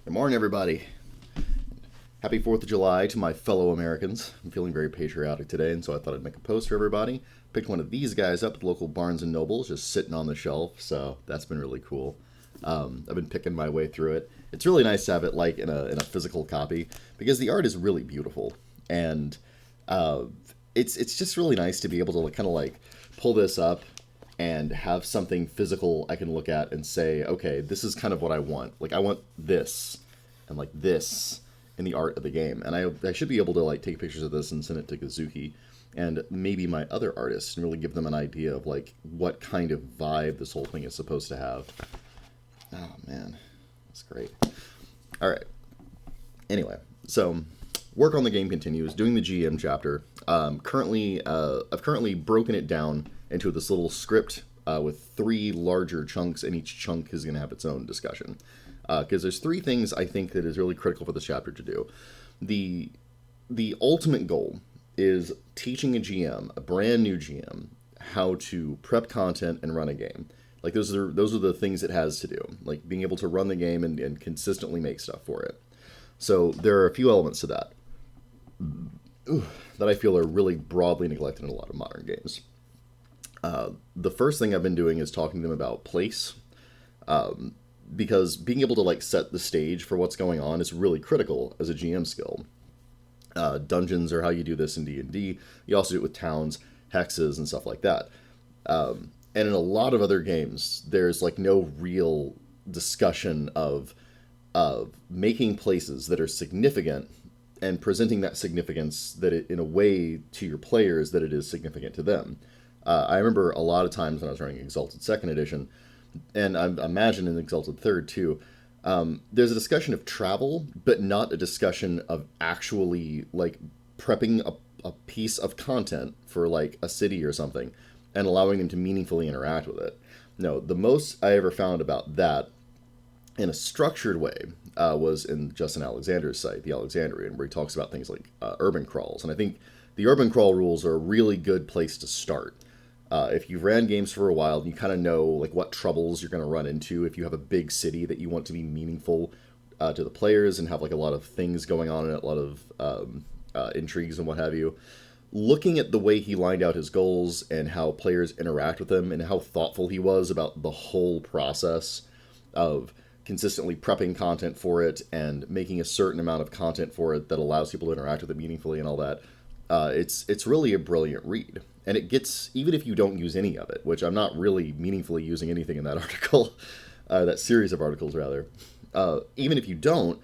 Good morning, everybody. Happy 4th of July to my fellow Americans. I'm feeling very patriotic today, and so I thought I'd make a post for everybody. Picked one of these guys up at the local Barnes & Nobles, just sitting on the shelf, so that's been really cool. I've been picking my way through it. It's really nice to have it like in a physical copy, because the art is really beautiful, and it's just really nice to be able to kind of like pull this up and have something physical I can look at and say, okay, this is kind of what I want. Like, I want this and like this in the art of the game. And I should be able to like take pictures of this and send it to Kazuki and maybe my other artists and really give them an idea of like what kind of vibe this whole thing is supposed to have. Oh man, that's great. All right. Anyway, so work on the game continues, doing the GM chapter. I've currently broken it down into this little script with 3 larger chunks, and each chunk is going to have its own discussion. Because there's 3 things I think that is really critical for this chapter to do. The ultimate goal is teaching a GM, a brand new GM, how to prep content and run a game. Like those are the things it has to do. Like being able to run the game and consistently make stuff for it. So there are a few elements to that that I feel are really broadly neglected in a lot of modern games. The first thing I've been doing is talking to them about place, because being able to like set the stage for what's going on is really critical as a GM skill. Dungeons are how you do this in D&D. You also do it with towns, hexes, and stuff like that. And in a lot of other games, there's like no real discussion of making places that are significant and presenting that significance that it, in a way to your players that it is significant to them. I remember a lot of times when I was running Exalted 2nd Edition, and I imagine in Exalted 3rd too, there's a discussion of travel, but not a discussion of actually like prepping a piece of content for like a city or something and allowing them to meaningfully interact with it. No, the most I ever found about that in a structured way was in Justin Alexander's site, The Alexandrian, where he talks about things like urban crawls. And I think the urban crawl rules are a really good place to start. If you've ran games for a while, you kind of know like what troubles you're going to run into if you have a big city that you want to be meaningful to the players and have like a lot of things going on in it, a lot of intrigues and what have you. Looking at the way he lined out his goals and how players interact with him and how thoughtful he was about the whole process of consistently prepping content for it and making a certain amount of content for it that allows people to interact with it meaningfully and all that. It's really a brilliant read. And it gets, even if you don't use any of it, which I'm not really meaningfully using anything in that article, that series of articles rather, even if you don't,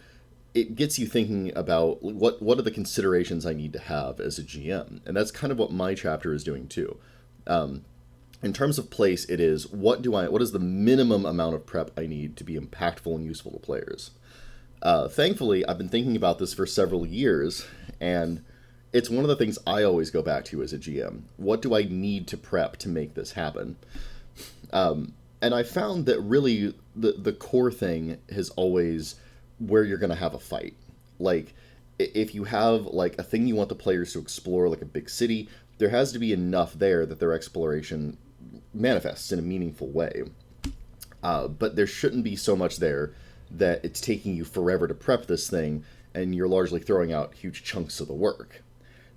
it gets you thinking about what are the considerations I need to have as a GM. And that's kind of what my chapter is doing too. In terms of place, it is what is the minimum amount of prep I need to be impactful and useful to players. Thankfully, I've been thinking about this for several years, and it's one of the things I always go back to as a GM. What do I need to prep to make this happen? And I found that really the core thing is always where you're going to have a fight. Like, if you have like a thing you want the players to explore, like a big city, there has to be enough there that their exploration manifests in a meaningful way. But there shouldn't be so much there that it's taking you forever to prep this thing, and you're largely throwing out huge chunks of the work.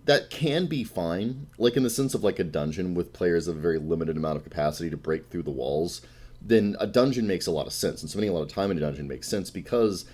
That can be fine, like in the sense of like a dungeon with players of a very limited amount of capacity to break through the walls. Then a dungeon makes a lot of sense, and spending a lot of time in a dungeon makes sense because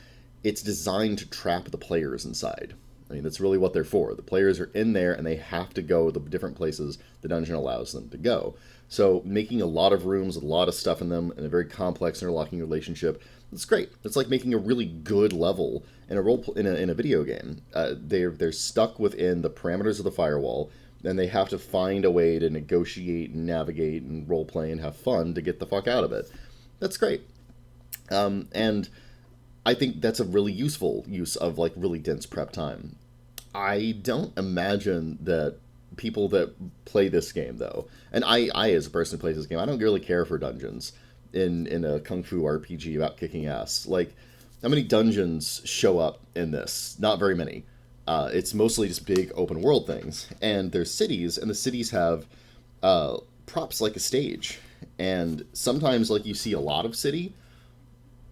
it's designed to trap the players inside. I mean, that's really what they're for. The players are in there, and they have to go the different places the dungeon allows them to go. So making a lot of rooms with a lot of stuff in them and a very complex interlocking relationship, it's great. It's like making a really good level in a video game. They're stuck within the parameters of the firewall, and they have to find a way to negotiate and navigate and roleplay and have fun to get the fuck out of it. That's great. And I think that's a really useful use of like really dense prep time. I don't imagine that people that play this game though, and I as a person who plays this game, I don't really care for dungeons in a kung fu RPG about kicking ass. Like, how many dungeons show up in this? Not very many. It's mostly just big open world things, and there's cities, and the cities have props like a stage, and sometimes like you see a lot of city,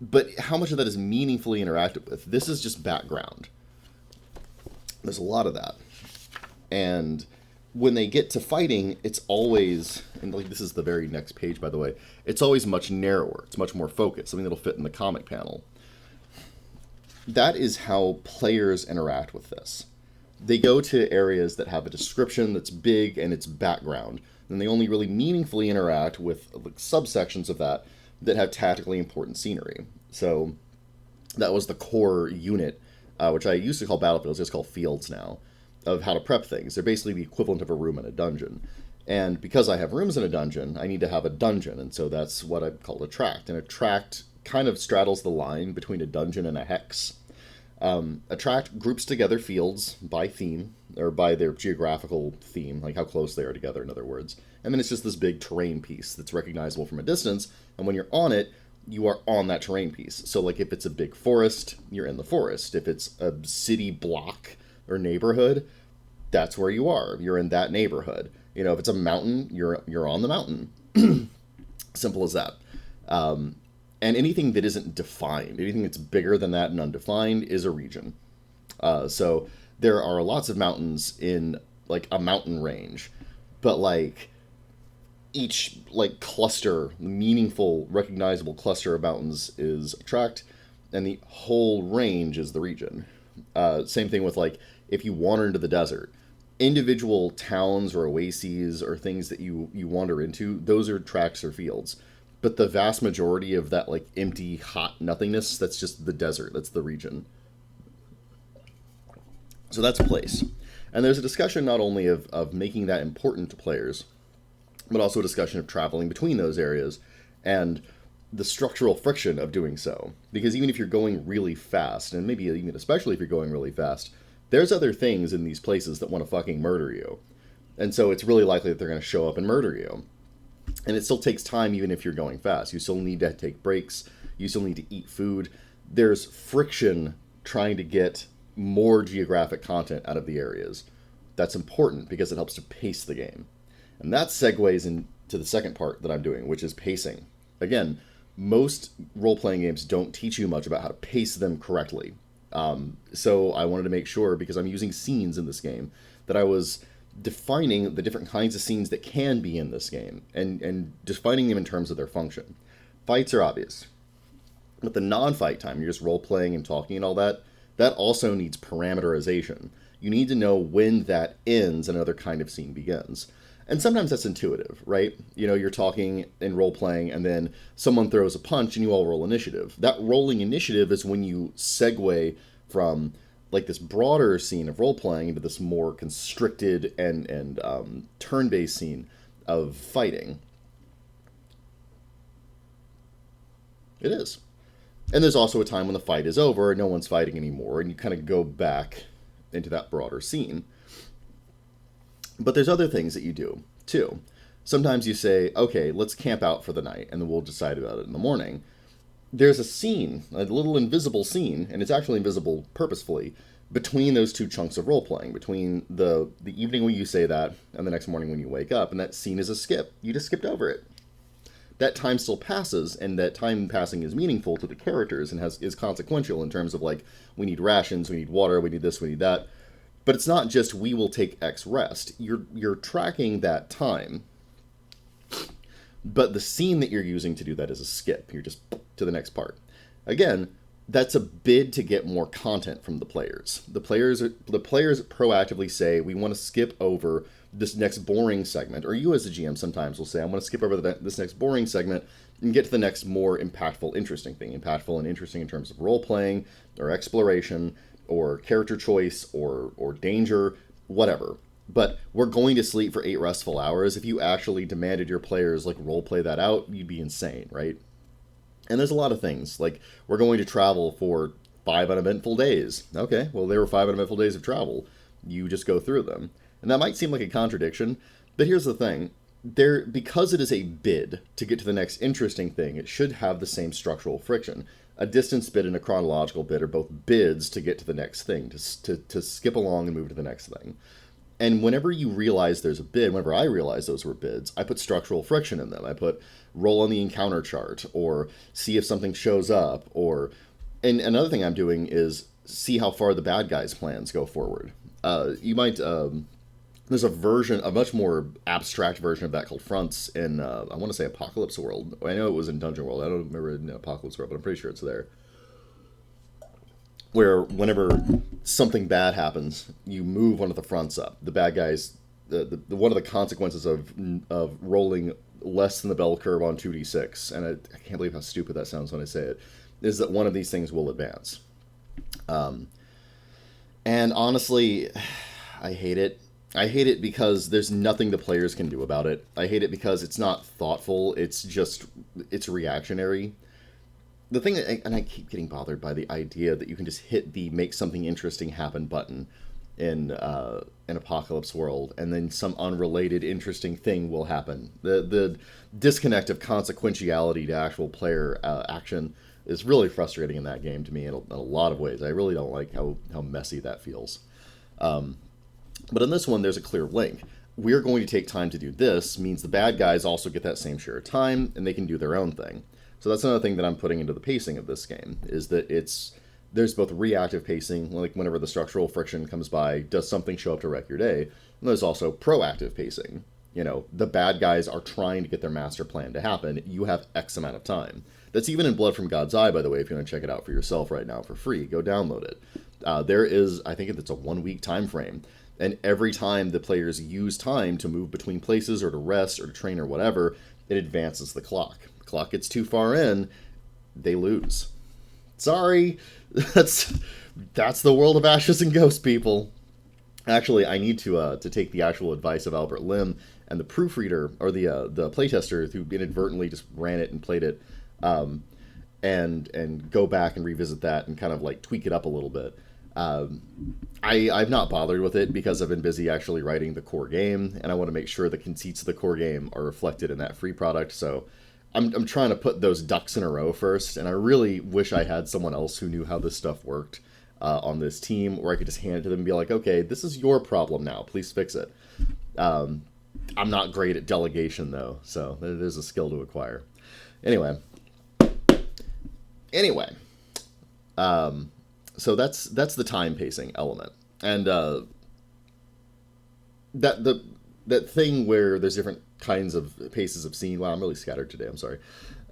But how much of that is meaningfully interacted with? This is just background. There's a lot of that. And when they get to fighting, it's always, and like this is the very next page, by the way, it's always much narrower. It's much more focused, something that'll fit in the comic panel. That is how players interact with this. They go to areas that have a description that's big and it's background, and they only really meaningfully interact with like, subsections of that have tactically important scenery. So that was the core unit, which I used to call battlefields, it's called fields now, of how to prep things. They're basically the equivalent of a room in a dungeon. And because I have rooms in a dungeon, I need to have a dungeon, and so that's what I call a tract. And a tract kind of straddles the line between a dungeon and a hex. A tract groups together fields by theme, or by their geographical theme, like how close they are together, in other words. And then it's just this big terrain piece that's recognizable from a distance, and when you're on it, you are on that terrain piece. So like if it's a big forest, you're in the forest. If it's a city block or neighborhood, that's where you are. You're in that neighborhood. You know, if it's a mountain, you're on the mountain. Simple as that. And anything that isn't defined, anything that's bigger than that and undefined is a region. So there are lots of mountains in like a mountain range, but like each like cluster, meaningful, recognizable cluster of mountains is a tract, and the whole range is the region. Same thing with like if you wander into the desert, individual towns or oases or things that you wander into, those are tracts or fields. But the vast majority of that like empty, hot nothingness, that's just the desert. That's the region. So that's place. And there's a discussion not only of making that important to players, but also a discussion of traveling between those areas and the structural friction of doing so. Because even if you're going really fast, and maybe even especially if you're going really fast, there's other things in these places that want to fucking murder you. And so it's really likely that they're going to show up and murder you. And it still takes time even if you're going fast. You still need to take breaks. You still need to eat food. There's friction trying to get more geographic content out of the areas. That's important because it helps to pace the game. And that segues into the second part that I'm doing, which is pacing. Again, most role-playing games don't teach you much about how to pace them correctly. So I wanted to make sure, because I'm using scenes in this game, that I was defining the different kinds of scenes that can be in this game and defining them in terms of their function. Fights are obvious. But the non-fight time, you're just role-playing and talking and all that, that also needs parameterization. You need to know when that ends and another kind of scene begins. And sometimes that's intuitive, right? You know, you're talking and role-playing, and then someone throws a punch and you all roll initiative. That rolling initiative is when you segue from like this broader scene of role-playing into this more constricted and turn-based scene of fighting. It is. And there's also a time when the fight is over and no one's fighting anymore, and you kind of go back into that broader scene. But there's other things that you do, too. Sometimes you say, okay, let's camp out for the night, and then we'll decide about it in the morning. There's a scene, a little invisible scene, and it's actually invisible purposefully, between those two chunks of role-playing, between the evening when you say that and the next morning when you wake up, and that scene is a skip. You just skipped over it. That time still passes, and that time passing is meaningful to the characters and is consequential in terms of, like, we need rations, we need water, we need this, we need that. But it's not just we will take X rest. You're tracking that time. But the scene that you're using to do that is a skip. You're just to the next part. Again, that's a bid to get more content from the players. The players proactively say, we want to skip over this next boring segment. Or you as a GM sometimes will say, I want to skip over this next boring segment and get to the next more impactful, interesting thing. Impactful and interesting in terms of role-playing or exploration or character choice or danger, whatever. But we're going to sleep for 8 restful hours. If you actually demanded your players like role play that out, you'd be insane, right? And there's a lot of things, like we're going to travel for 5 uneventful days. Okay, well, there were 5 uneventful days of travel. You just go through them. And that might seem like a contradiction, but here's the thing. Because it is a bid to get to the next interesting thing, it should have the same structural friction. A distance bid and a chronological bid are both bids to get to the next thing, to skip along and move to the next thing. And whenever you realize there's a bid, whenever I realize those were bids, I put structural friction in them. I put roll on the encounter chart, or see if something shows up, or and another thing I'm doing is see how far the bad guys' plans go forward. You might there's a version, a much more abstract version of that called fronts in I want to say Apocalypse World. I know it was in Dungeon World. I don't remember in Apocalypse World, but I'm pretty sure it's there. Where whenever something bad happens, you move one of the fronts up. The bad guys, the one of the consequences of rolling less than the bell curve on 2d6, and I can't believe how stupid that sounds when I say it, is that one of these things will advance. And honestly, I hate it. I hate it because there's nothing the players can do about it. I hate it because it's not thoughtful. It's reactionary. The thing, and I keep getting bothered by the idea that you can just hit the make something interesting happen button in an Apocalypse World, and then some unrelated interesting thing will happen. The disconnect of consequentiality to actual player action is really frustrating in that game to me in a lot of ways. I really don't like how messy that feels. But in this one, there's a clear link. We're going to take time to do this means the bad guys also get that same share of time, and they can do their own thing. So that's another thing that I'm putting into the pacing of this game, is that there's both reactive pacing, like whenever the structural friction comes by, does something show up to wreck your day? And there's also proactive pacing. You know, the bad guys are trying to get their master plan to happen. You have X amount of time. That's even in Blood from God's Eye, by the way, if you want to check it out for yourself right now for free. Go download it. There is, I think it's a 1 week time frame. And every time the players use time to move between places or to rest or to train or whatever, it advances the clock. The clock gets too far in, they lose. Sorry, that's the world of Ashes and Ghosts, people. Actually, I need to take the actual advice of Albert Lim and the proofreader, or the playtester who inadvertently just ran it and played it, and go back and revisit that and kind of like tweak it up a little bit. I've not bothered with it because I've been busy actually writing the core game, and I want to make sure the conceits of the core game are reflected in that free product. So I'm trying to put those ducks in a row first, and I really wish I had someone else who knew how this stuff worked on this team, where I could just hand it to them and be like, okay, this is your problem now, please fix it. I'm not great at delegation, though, so it is a skill to acquire. Anyway. So that's the time pacing element, and that thing where there's different kinds of paces of scene. Wow, I'm really scattered today. I'm sorry.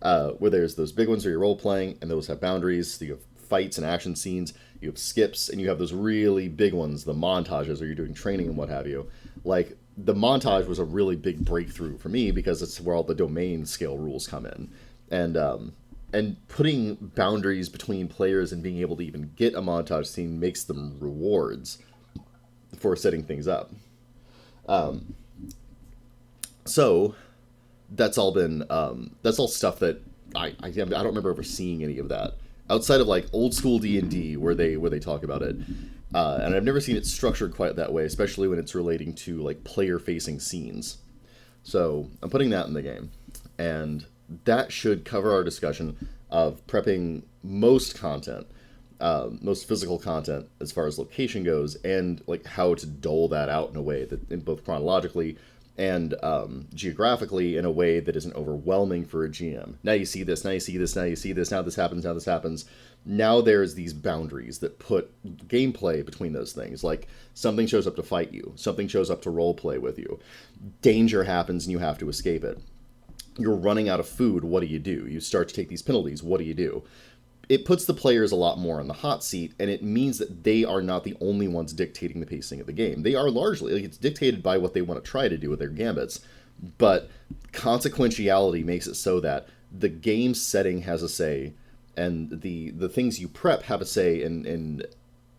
Where there's those big ones where you're role playing, and those have boundaries. You have fights and action scenes. You have skips, and you have those really big ones, the montages, where you're doing training and what have you. Like the montage was a really big breakthrough for me because it's where all the domain scale rules come in, and putting boundaries between players and being able to even get a montage scene makes them rewards for setting things up. So that's all been that's all stuff that I don't remember ever seeing any of that outside of like old school D&D where they talk about it. And I've never seen it structured quite that way, especially when it's relating to like player facing scenes. So I'm putting that in the game, and that should cover our discussion of prepping most content, most physical content as far as location goes, and like how to dole that out in a way that, in both chronologically and geographically, in a way that isn't overwhelming for a GM. Now you see this, now you see this, now you see this, now this happens, now this happens. Now there's these boundaries that put gameplay between those things. Like something shows up to fight you, something shows up to role play with you. Danger happens and you have to escape it. You're running out of food, what do? You start to take these penalties, what do? It puts the players a lot more on the hot seat, and it means that they are not the only ones dictating the pacing of the game. They are largely, like, it's dictated by what they want to try to do with their gambits, but consequentiality makes it so that the game setting has a say, and the things you prep have a say in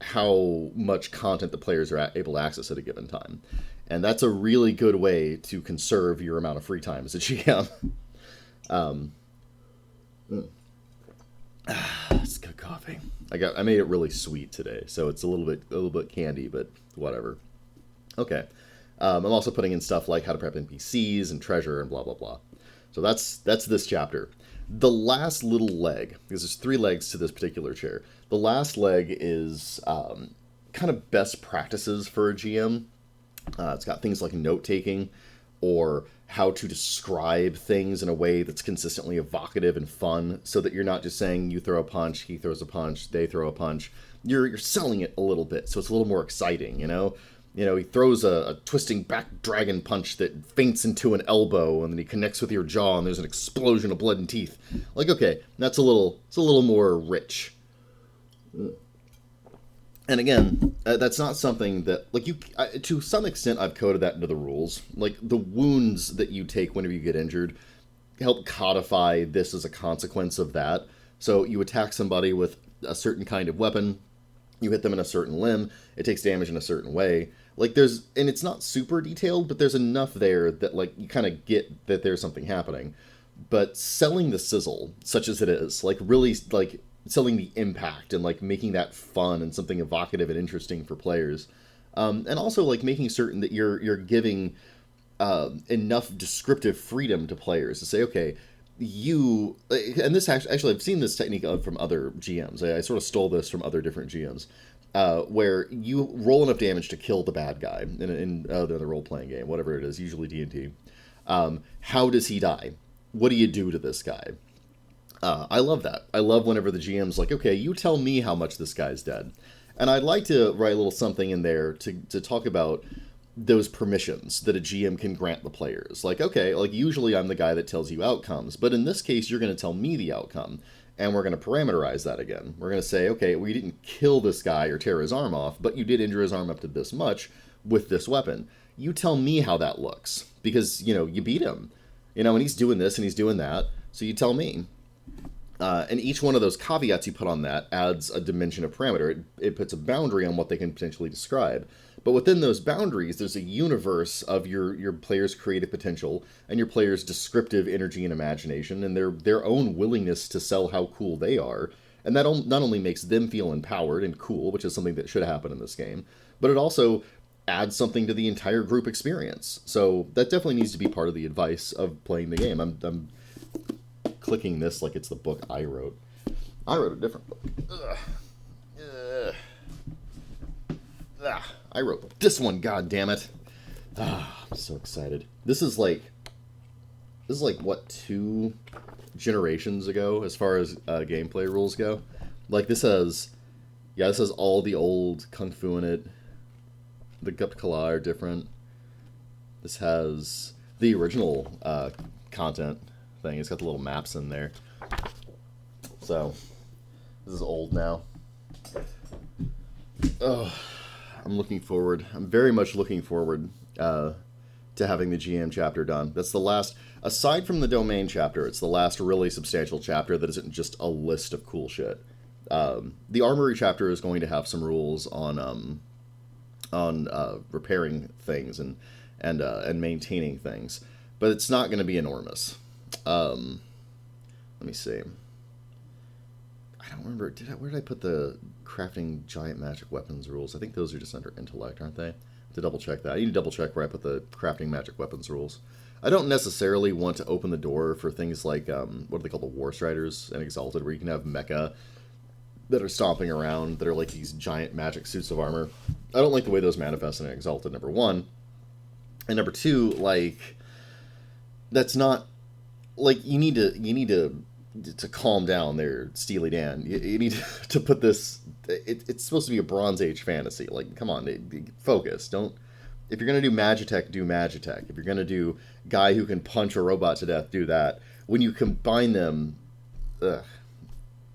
how much content the players are able to access at a given time. And that's a really good way to conserve your amount of free time as a GM. It's good coffee. I made it really sweet today, so it's a little bit candy, but whatever. Okay. I'm also putting in stuff like how to prep NPCs and treasure and blah blah blah. So that's this chapter. The last little leg, because there's 3 legs to this particular chair. The last leg is kind of best practices for a GM. It's got things like note-taking or how to describe things in a way that's consistently evocative and fun, so that you're not just saying you throw a punch, he throws a punch, they throw a punch. You're selling it a little bit, so it's a little more exciting, you know? You know, he throws a twisting back dragon punch that feints into an elbow, and then he connects with your jaw, and there's an explosion of blood and teeth. Like, okay, it's a little more rich. And again, that's not something that, like, to some extent, I've coded that into the rules. Like, the wounds that you take whenever you get injured help codify this as a consequence of that. So you attack somebody with a certain kind of weapon, you hit them in a certain limb, it takes damage in a certain way. Like, and it's not super detailed, but there's enough there that, like, you kind of get that there's something happening. But selling the sizzle, such as it is, like, really, like, selling the impact and, like, making that fun and something evocative and interesting for players. And also, like, making certain that you're giving enough descriptive freedom to players to say, okay, and this actually I've seen this technique from other GMs. I sort of stole this from other different GMs, where you roll enough damage to kill the bad guy in the role-playing game, whatever it is, usually D&D. How does he die? What do you do to this guy? I love that. I love whenever the GM's like, okay, you tell me how much this guy's dead. And I'd like to write a little something in there to talk about those permissions that a GM can grant the players. Like, okay, like, usually I'm the guy that tells you outcomes, but in this case, you're going to tell me the outcome, and we're going to parameterize that again. We're going to say, okay, we didn't kill this guy or tear his arm off, but you did injure his arm up to this much with this weapon. You tell me how that looks, because, you know, you beat him, you know, and he's doing this and he's doing that, so you tell me. And each one of those caveats you put on that adds a dimension of parameter. It puts a boundary on what they can potentially describe. But within those boundaries, there's a universe of your players' creative potential and your players' descriptive energy and imagination and their own willingness to sell how cool they are. And that not only makes them feel empowered and cool, which is something that should happen in this game, but it also adds something to the entire group experience. So that definitely needs to be part of the advice of playing the game. I'm clicking this like it's the book I wrote. I wrote a different book. I wrote this one, god damn it. I'm so excited. This is like what, 2 generations ago as far as gameplay rules go. Like, this has all the old Kung Fu in it. The Gup Kala are different. This has the original content thing. It's got the little maps in there. So, this is old now. Oh, I'm very much looking forward to having the GM chapter done. That's the last, aside from the domain chapter, it's the last really substantial chapter that isn't just a list of cool shit. The armory chapter is going to have some rules on repairing things and maintaining things, but it's not going to be enormous. Let me see. I don't remember. Where did I put the crafting giant magic weapons rules? I think those are just under intellect, aren't they? To double check that. I need to double check where I put the crafting magic weapons rules. I don't necessarily want to open the door for things like, what do they call the War Striders and Exalted, where you can have mecha that are stomping around, that are like these giant magic suits of armor. I don't like the way those manifest in Exalted, number one. And number two, like, that's not, like, you need to calm down there, Steely Dan. You need to put this, it's supposed to be a Bronze Age fantasy. Like, come on, focus. Don't, if you're going to do Magitech, do Magitech. If you're going to do guy who can punch a robot to death, do that. When you combine them,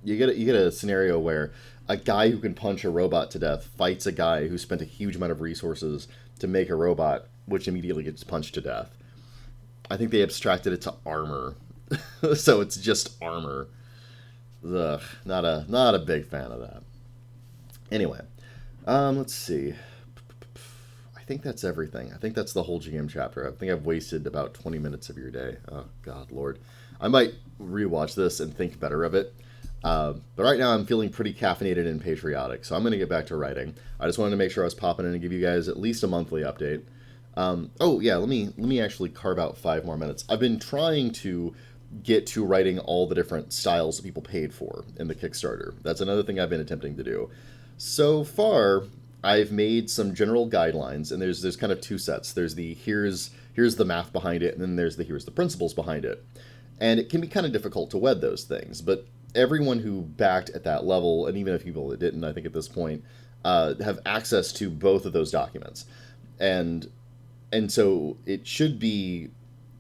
you get a scenario where a guy who can punch a robot to death fights a guy who spent a huge amount of resources to make a robot, which immediately gets punched to death. I think they abstracted it to armor. So it's just armor. Ugh, not a big fan of that. Anyway, let's see. I think that's everything. I think that's the whole GM chapter. I think I've wasted about 20 minutes of your day. Oh, God, Lord. I might rewatch this and think better of it. But right now I'm feeling pretty caffeinated and patriotic, so I'm going to get back to writing. I just wanted to make sure I was popping in and give you guys at least a monthly update. Oh, yeah, let me actually carve out 5 more minutes. I've been trying to get to writing all the different styles that people paid for in the Kickstarter. That's another thing I've been attempting to do. So far, I've made some general guidelines, and there's kind of two sets. There's the here's the math behind it, and then there's the here's the principles behind it. And it can be kind of difficult to wed those things, but everyone who backed at that level, and even if people that didn't, I think at this point, have access to both of those documents. And so it should be,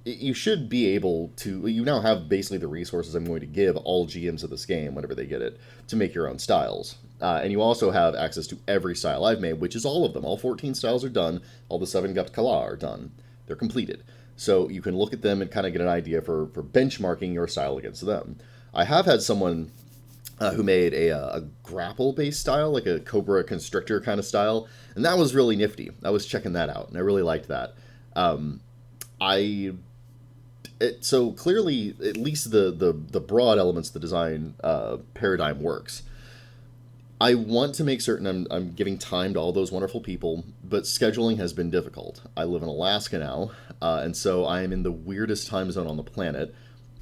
you should be able to, you now have basically the resources I'm going to give all GMs of this game whenever they get it to make your own styles. And you also have access to every style I've made, which is all of them. All 14 styles are done. All the 7 Gut Kala are done. They're completed. So you can look at them and kind of get an idea for benchmarking your style against them. I have had someone who made a grapple-based style, like a Cobra Constrictor kind of style, and that was really nifty. I was checking that out, and I really liked that. So clearly, at least the broad elements of the design paradigm works. I want to make certain I'm giving time to all those wonderful people, but scheduling has been difficult. I live in Alaska now, and so I am in the weirdest time zone on the planet,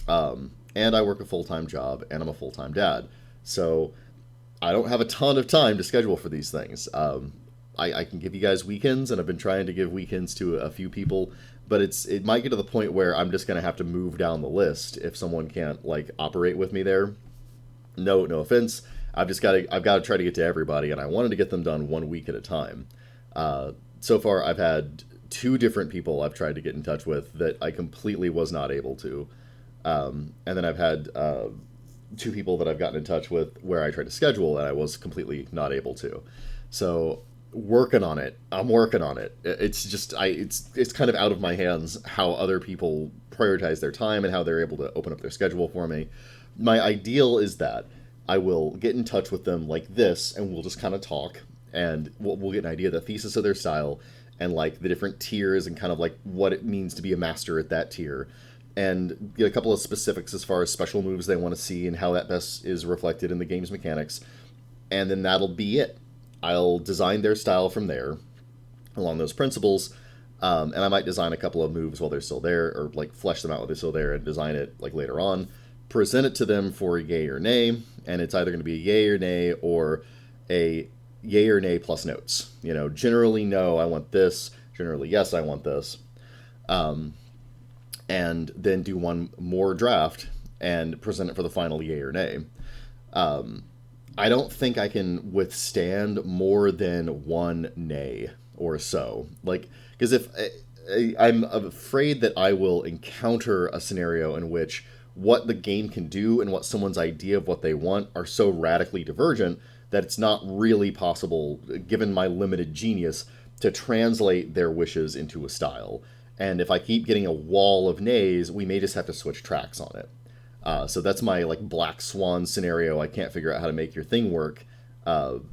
and I work a full-time job, and I'm a full-time dad. So I don't have a ton of time to schedule for these things. I can give you guys weekends, and I've been trying to give weekends to a few people, but it might get to the point where I'm just going to have to move down the list if someone can't, like, operate with me there. No offense. I've got to try to get to everybody, and I wanted to get them done 1 week at a time. So far, I've had 2 different people I've tried to get in touch with that I completely was not able to. And then I've had 2 people that I've gotten in touch with where I tried to schedule, and I was completely not able to. So working on it. I'm working on it. It's just it's kind of out of my hands how other people prioritize their time and how they're able to open up their schedule for me. My ideal is that I will get in touch with them like this, and we'll just kind of talk, and we'll get an idea of the thesis of their style, and like the different tiers, and kind of like what it means to be a master at that tier, and get a couple of specifics as far as special moves they want to see and how that best is reflected in the game's mechanics, and then that'll be it. I'll design their style from there, along those principles, and I might design a couple of moves while they're still there, or like flesh them out while they're still there, and design it like later on. Present it to them for a yay or nay, and it's either going to be a yay or nay, or a yay or nay plus notes. You know, generally no, I want this. Generally yes, I want this. And then do one more draft and present it for the final yay or nay. I don't think I can withstand more than one nay or so. Like, because if I'm afraid that I will encounter a scenario in which what the game can do and what someone's idea of what they want are so radically divergent that it's not really possible, given my limited genius, to translate their wishes into a style. And if I keep getting a wall of nays, we may just have to switch tracks on it. So that's my like black swan scenario. I can't figure out how to make your thing work. I've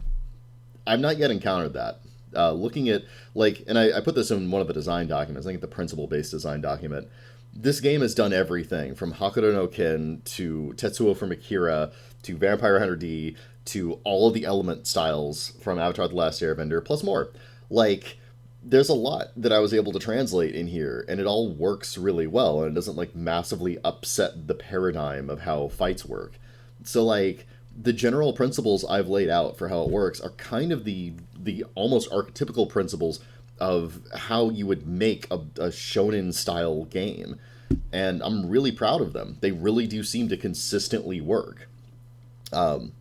not yet encountered that. Looking at, like, and I put this in one of the design documents, I think the principle-based design document. This game has done everything from Hakuto no Ken to Tetsuo from Akira to Vampire Hunter D to all of the element styles from Avatar The Last Airbender, plus more. Like, there's a lot that I was able to translate in here, and it all works really well, and it doesn't, like, massively upset the paradigm of how fights work. So, like, the general principles I've laid out for how it works are kind of the almost archetypical principles of how you would make a shonen-style game. And I'm really proud of them. They really do seem to consistently work. And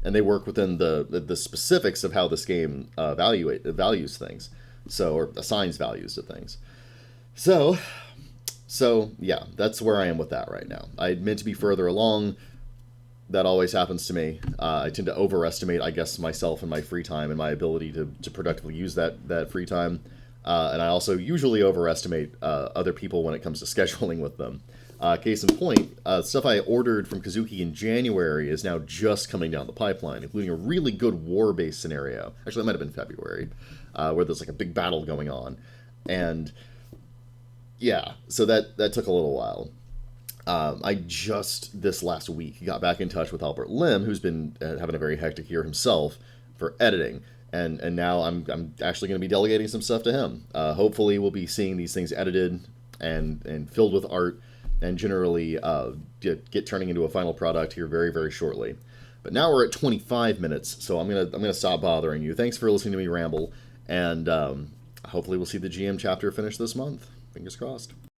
they work within the specifics of how this game values things. So, or assigns values to things. So yeah, that's where I am with that right now. I meant to be further along. That always happens to me. I tend to overestimate, I guess, myself and my free time and my ability to productively use that free time. And I also usually overestimate other people when it comes to scheduling with them. Case in point, stuff I ordered from Kazuki in January is now just coming down the pipeline, including a really good war-based scenario. Actually, it might have been February, where there's like a big battle going on. And yeah, so that took a little while. I just this last week got back in touch with Albert Lim, who's been having a very hectic year himself for editing, and now I'm actually going to be delegating some stuff to him. Hopefully, we'll be seeing these things edited and filled with art, and generally get turning into a final product here very, very shortly. But now we're at 25 minutes, so I'm gonna stop bothering you. Thanks for listening to me ramble, and hopefully we'll see the GM chapter finish this month. Fingers crossed.